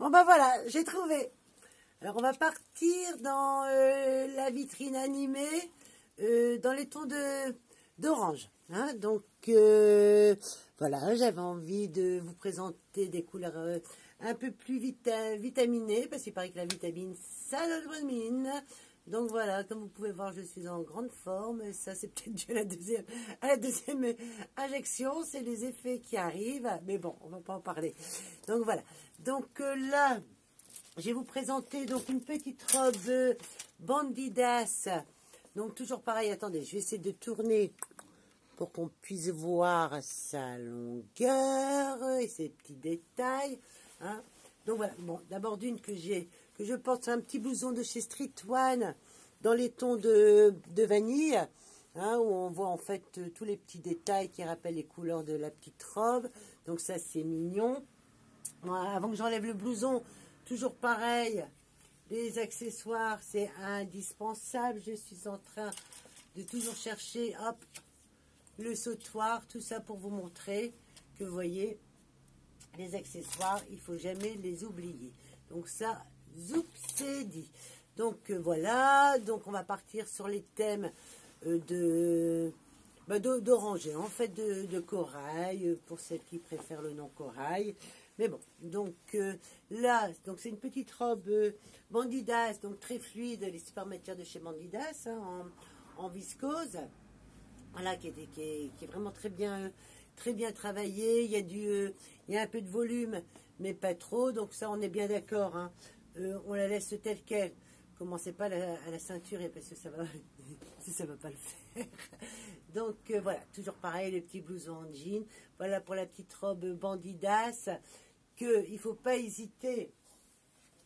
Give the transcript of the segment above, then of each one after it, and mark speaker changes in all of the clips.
Speaker 1: Bon ben voilà, j'ai trouvé. Alors on va partir dans la vitrine animée dans les tons d'orange. Hein. Donc voilà, j'avais envie de vous présenter des couleurs un peu plus vitaminées, parce qu'il paraît que la vitamine, ça donne bonne mine. Donc voilà, comme vous pouvez voir, je suis en grande forme. Et ça, c'est peut-être dû à la deuxième injection. C'est les effets qui arrivent. Mais bon, on ne va pas en parler. Donc voilà. Donc là, je vais vous présenter donc une petite robe Bandidas. Donc toujours pareil. Attendez, je vais essayer de tourner pour qu'on puisse voir sa longueur et ses petits détails. Hein. Donc voilà. Bon, d'abord d'une que je porte un petit blouson de chez Street One dans les tons de vanille, hein, où on voit en fait tous les petits détails qui rappellent les couleurs de la petite robe. Donc ça c'est mignon. Voilà, avant que j'enlève le blouson, toujours pareil, les accessoires c'est indispensable. Je suis en train de toujours chercher, hop, le sautoir, tout ça pour vous montrer que vous voyez, les accessoires, il ne faut jamais les oublier. Donc ça, zoup, c'est dit. Donc voilà, donc on va partir sur les thèmes d'oranger, en fait de corail, pour celles qui préfèrent le nom corail. Mais bon, donc là, donc c'est une petite robe Bandidas, donc très fluide, les super matières de chez Bandidas, hein, en viscose. Voilà, qui est vraiment très bien travaillé. Il y a un peu de volume, mais pas trop. Donc ça, on est bien d'accord. Hein. On la laisse telle qu'elle. Commencez pas à la ceinturer parce que ça va pas le faire. Donc voilà, toujours pareil, les petits blousons en jean. Voilà pour la petite robe Bandidas, que il faut pas hésiter.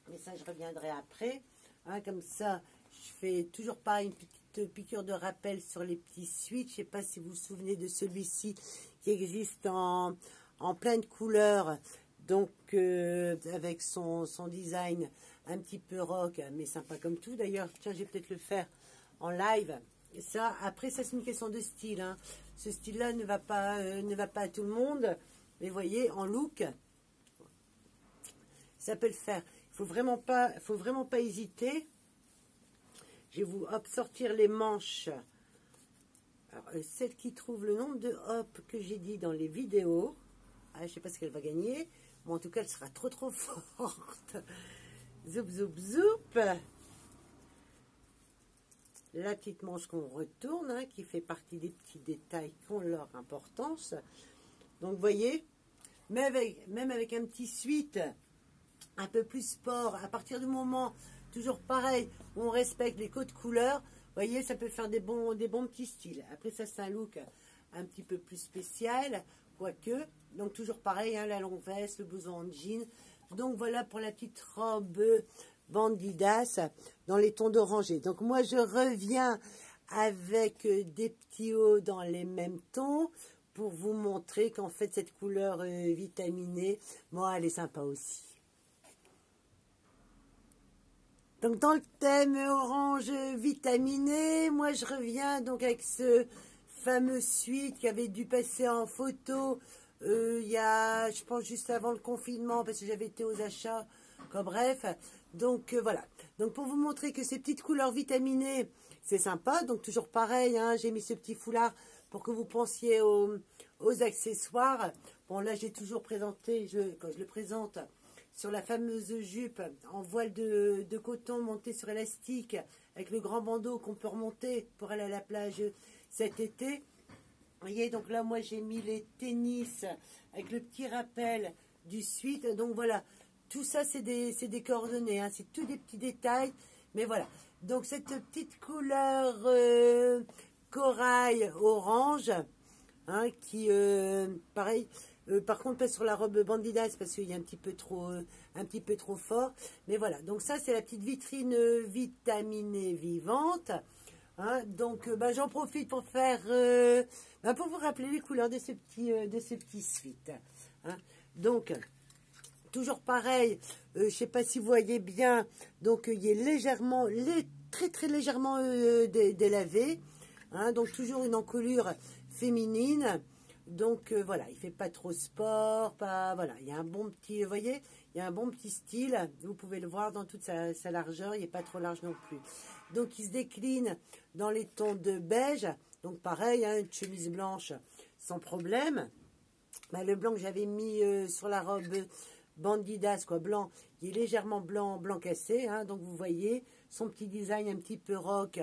Speaker 1: Mais ça, je reviendrai après. Hein, comme ça, je fais toujours pareil, une petite piqûre de rappel sur les petits switches. Je ne sais pas si vous vous souvenez de celui-ci qui existe en plein de couleurs. Donc, avec son design un petit peu rock, mais sympa comme tout. D'ailleurs, tiens, je vais peut-être le faire en live. Et ça, après, ça, c'est une question de style. Hein. Ce style-là ne va pas à tout le monde. Mais vous voyez, en look, ça peut le faire. Il faut vraiment pas hésiter. Je vais vous sortir les manches. Alors, celle qui trouve le nombre de hop que j'ai dit dans les vidéos, je ne sais pas ce qu'elle va gagner, mais en tout cas, elle sera trop forte. Zoup, zoup, zoup. La petite manche qu'on retourne, hein, qui fait partie des petits détails qui ont leur importance. Donc, vous voyez, même avec un petit suite un peu plus sport, à partir du moment... Toujours pareil, on respecte les codes couleurs. Vous voyez, ça peut faire des bons petits styles. Après, ça, c'est un look un petit peu plus spécial, quoique. Donc, toujours pareil, hein, la longue veste, le blouson en jean. Donc, voilà pour la petite robe Bandidas dans les tons d'oranger. Donc, moi, je reviens avec des petits hauts dans les mêmes tons pour vous montrer qu'en fait, cette couleur vitaminée, moi, elle est sympa aussi. Donc, dans le thème orange vitaminé, moi, je reviens donc avec ce fameux suite qui avait dû passer en photo il y a, je pense, juste avant le confinement, parce que j'avais été aux achats, bref. Donc, voilà. Donc, pour vous montrer que ces petites couleurs vitaminées, c'est sympa. Donc, toujours pareil, hein, j'ai mis ce petit foulard pour que vous pensiez aux accessoires. Bon, là, j'ai toujours présenté, quand je le présente... sur la fameuse jupe en voile de coton montée sur élastique avec le grand bandeau qu'on peut remonter pour aller à la plage cet été. Vous voyez, donc là, moi, j'ai mis les tennis avec le petit rappel du suite. Donc voilà, tout ça, c'est des coordonnées. Hein, c'est tous des petits détails. Mais voilà, donc cette petite couleur corail orange, hein, qui, pareil... par contre, pas sur la robe Bandidas parce qu'il y a un petit peu trop fort. Mais voilà, donc ça, c'est la petite vitrine vitaminée vivante. Hein, donc, j'en profite pour faire, pour vous rappeler les couleurs de ces petits suites. Hein. Donc, toujours pareil, je ne sais pas si vous voyez bien, donc il est très légèrement délavé. Hein, donc, toujours une encolure féminine. Donc voilà, il fait pas trop sport, pas voilà, il y a un bon petit, vous voyez, il y a un bon petit style. Vous pouvez le voir dans toute sa largeur, il n'est pas trop large non plus. Donc il se décline dans les tons de beige. Donc pareil, hein, une chemise blanche sans problème. Bah, le blanc que j'avais mis sur la robe Bandidas, quoi, blanc, il est légèrement blanc, blanc cassé. Hein, donc vous voyez son petit design un petit peu rock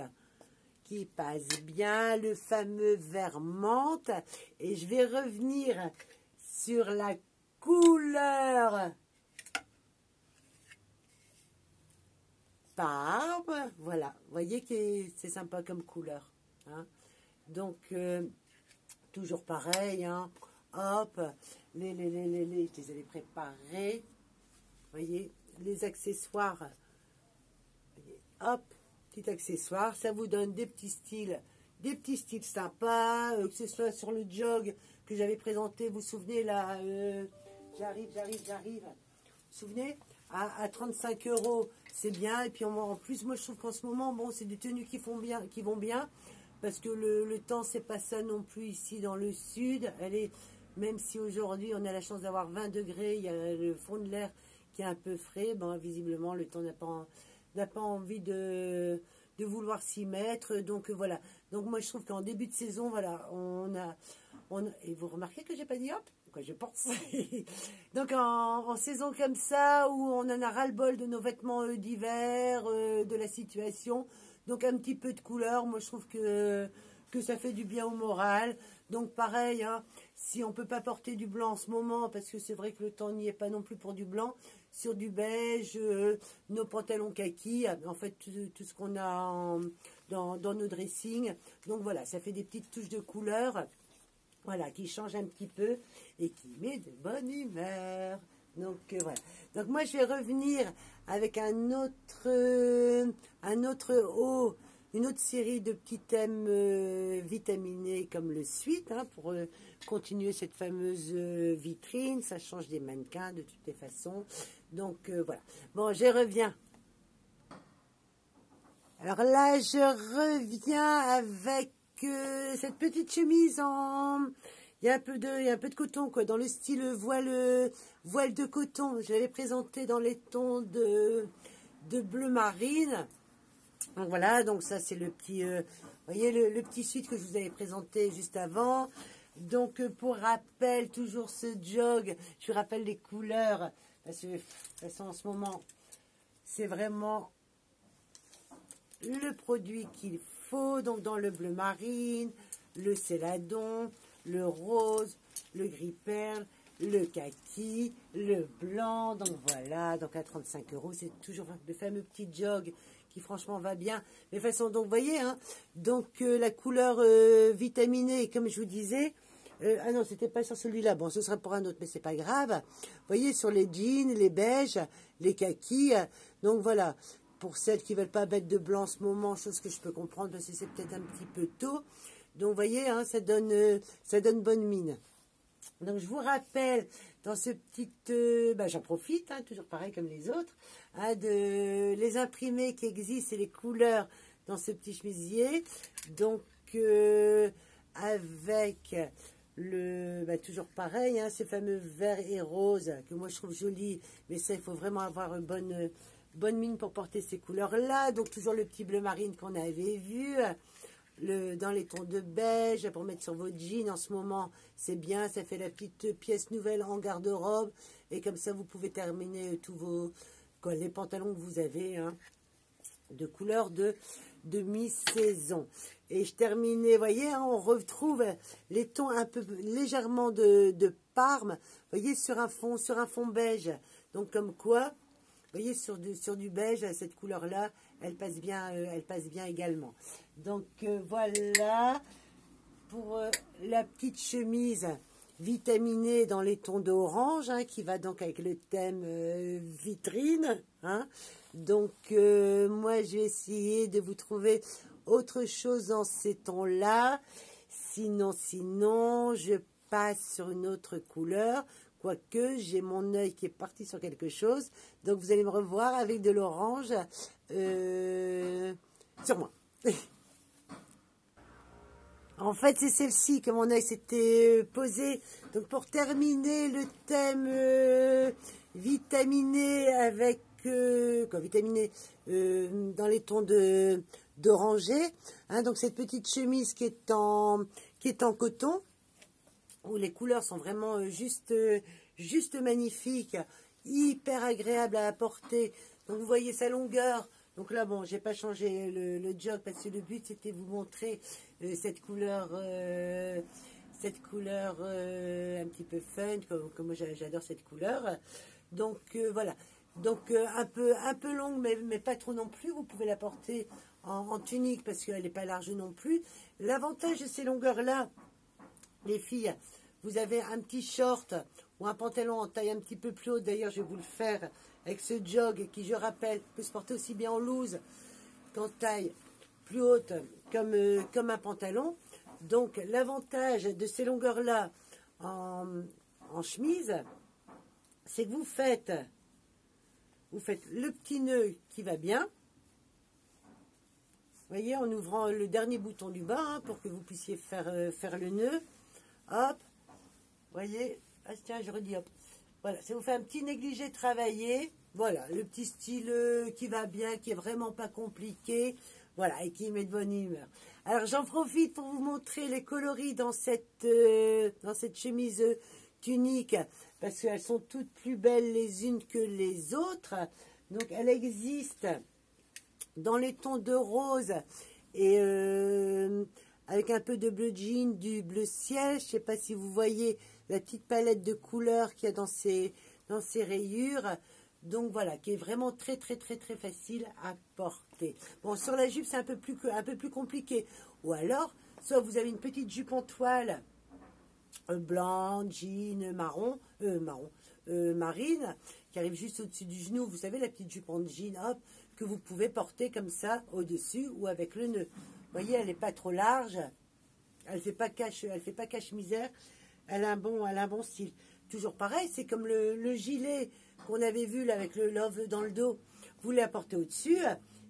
Speaker 1: qui passe bien, le fameux vert menthe. Et je vais revenir sur la couleur barbe. Voilà, vous voyez que c'est sympa comme couleur. Hein. Donc, toujours pareil, hein. Hop, je les avais préparés. Vous voyez, les accessoires. Voyez, hop, petit accessoire, ça vous donne des petits styles sympas, que ce soit sur le jog que j'avais présenté, vous vous souvenez là, j'arrive. Vous vous souvenez, à 35 €, c'est bien. Et puis en plus, moi je trouve qu'en ce moment, bon, c'est des tenues qui vont bien, parce que le temps c'est pas ça non plus ici dans le sud. Même si aujourd'hui on a la chance d'avoir 20 degrés, il y a le fond de l'air qui est un peu frais, bon, visiblement le temps n'a pas envie de vouloir s'y mettre. Donc voilà. Donc moi je trouve qu'en début de saison, voilà, et vous remarquez que j'ai pas dit hop, quoi, je pense. Donc en saison comme ça, où on en a ras-le-bol de nos vêtements d'hiver, de la situation, donc un petit peu de couleur, moi je trouve que ça fait du bien au moral. Donc pareil, hein, si on ne peut pas porter du blanc en ce moment, parce que c'est vrai que le temps n'y est pas non plus pour du blanc, sur du beige, nos pantalons kaki, en fait tout ce qu'on a dans nos dressings. Donc voilà, ça fait des petites touches de couleur, voilà, qui changent un petit peu et qui met de bonne humeur. Donc voilà. Donc moi je vais revenir avec un autre haut, une autre série de petits thèmes vitaminés comme le suite, hein, pour continuer cette fameuse vitrine. Ça change des mannequins de toutes les façons. Donc voilà. Bon, je reviens. Alors là, je reviens avec cette petite chemise en... Il y a un peu de coton, quoi, dans le style voile de coton. Je l'avais présenté dans les tons de bleu marine. Donc voilà, donc ça c'est le petit, voyez le petit suite que je vous avais présenté juste avant. Donc pour rappel, toujours ce jog, je vous rappelle les couleurs, parce que de toute façon en ce moment, c'est vraiment le produit qu'il faut. Donc dans le bleu marine, le céladon, le rose, le gris perle, le kaki, le blanc. Donc voilà, donc à 35 €, c'est toujours le fameux petit jog qui franchement va bien. Mais de toute façon, donc vous voyez, hein, donc la couleur vitaminée, comme je vous disais, ah non, c'était pas sur celui-là, bon, ce sera pour un autre, mais c'est pas grave. Vous voyez, sur les jeans, les beiges, les kakis, donc voilà. Pour celles qui ne veulent pas mettre de blanc en ce moment, chose que je peux comprendre, parce que c'est peut-être un petit peu tôt. Donc, vous voyez, hein, ça donne bonne mine. Donc, je vous rappelle, dans ce petit... j'en profite, hein, toujours pareil comme les autres, hein, de les imprimés qui existent et les couleurs dans ce petit chemisier. Donc, avec toujours pareil, hein, ces fameux verts et roses, que moi je trouve jolis, mais ça, il faut vraiment avoir une bonne mine pour porter ces couleurs-là. Donc, toujours le petit bleu marine qu'on avait vu. Dans les tons de beige, pour mettre sur vos jeans en ce moment, c'est bien, ça fait la petite pièce nouvelle en garde-robe, et comme ça vous pouvez terminer tous les pantalons que vous avez, hein, de couleur de mi-saison. Et je terminais, vous voyez, hein, on retrouve les tons un peu légèrement de parme, vous voyez, sur un fond beige. Donc comme quoi, vous voyez, sur du beige, cette couleur-là, elle passe bien également. Donc voilà pour la petite chemise vitaminée dans les tons d'orange, hein, qui va donc avec le thème vitrine. Hein. Donc moi, je vais essayer de vous trouver autre chose dans ces tons-là. Sinon, je passe sur une autre couleur. Quoique, j'ai mon œil qui est parti sur quelque chose. Donc, vous allez me revoir avec de l'orange sur moi. En fait, c'est celle-ci que mon œil s'était posé. Donc, pour terminer le thème vitaminé avec... vitaminé dans les tons d'orangé. Hein, donc, cette petite chemise qui est en coton, où les couleurs sont vraiment juste magnifiques, hyper agréables à porter. Donc, vous voyez sa longueur. Donc là, bon, j'ai pas changé le jog parce que le but, c'était vous montrer cette couleur un petit peu fun, comme moi j'adore cette couleur. Donc voilà. Donc un peu longue, mais pas trop non plus. Vous pouvez la porter en tunique parce qu'elle n'est pas large non plus. L'avantage de ces longueurs-là, les filles, vous avez un petit short ou un pantalon en taille un petit peu plus haute. D'ailleurs, je vais vous le faire avec ce jog qui, je rappelle, peut se porter aussi bien en loose qu'en taille plus haute comme un pantalon. Donc, l'avantage de ces longueurs-là en chemise, c'est que vous faites le petit nœud qui va bien. Vous voyez, en ouvrant le dernier bouton du bas, hein, pour que vous puissiez faire le nœud. Hop, vous voyez, ah, tiens, je redis, hop. Voilà, ça vous fait un petit négligé travaillé. Voilà, le petit style qui va bien, qui est vraiment pas compliqué. Voilà, et qui met de bonne humeur. Alors, j'en profite pour vous montrer les coloris dans cette chemise tunique, parce qu'elles sont toutes plus belles les unes que les autres. Donc, elle existe dans les tons de rose et avec un peu de bleu jean, du bleu ciel. Je ne sais pas si vous voyez la petite palette de couleurs qu'il y a dans ces rayures. Donc voilà, qui est vraiment très facile à porter. Bon, sur la jupe, c'est un peu plus compliqué. Ou alors, soit vous avez une petite jupe en toile blanc, jean, marine, qui arrive juste au-dessus du genou. Vous savez, la petite jupe en jean, hop, que vous pouvez porter comme ça au-dessus ou avec le nœud. Vous voyez, elle n'est pas trop large. Elle fait pas cache-misère. Elle a un bon style. Toujours pareil, c'est comme le gilet qu'on avait vu là avec le love dans le dos. Vous l'apportez au-dessus,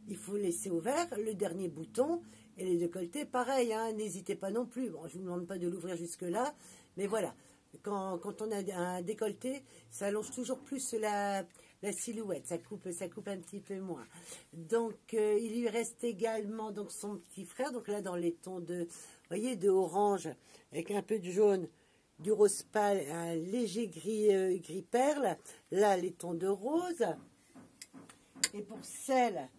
Speaker 1: il faut laisser ouvert le dernier bouton et les décolletés, pareil, hein, n'hésitez pas non plus. Bon, je ne vous demande pas de l'ouvrir jusque-là, mais voilà. Quand on a un décolleté, ça allonge toujours plus la silhouette, ça coupe un petit peu moins. Donc, il lui reste également donc, son petit frère, donc là dans les tons de orange, avec un peu de jaune, du rose pâle, un léger gris perle, là les tons de rose. Et pour celles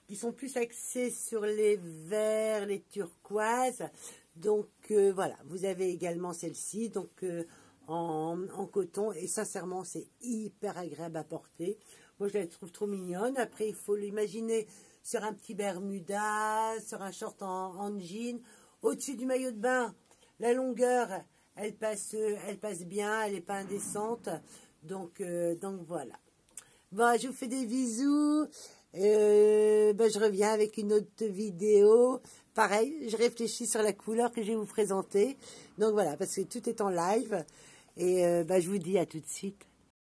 Speaker 1: qui sont plus axées sur les verts, les turquoises, donc voilà, vous avez également celle-ci, donc en coton, et sincèrement c'est hyper agréable à porter. Moi je la trouve trop mignonne. Après il faut l'imaginer sur un petit bermuda, sur un short en jean, au-dessus du maillot de bain. La longueur, elle passe bien, elle n'est pas indécente, donc voilà. Bon, je vous fais des bisous. Je reviens avec une autre vidéo. Pareil, je réfléchis sur la couleur que je vais vous présenter. Donc voilà, parce que tout est en live. Et je vous dis à tout de suite.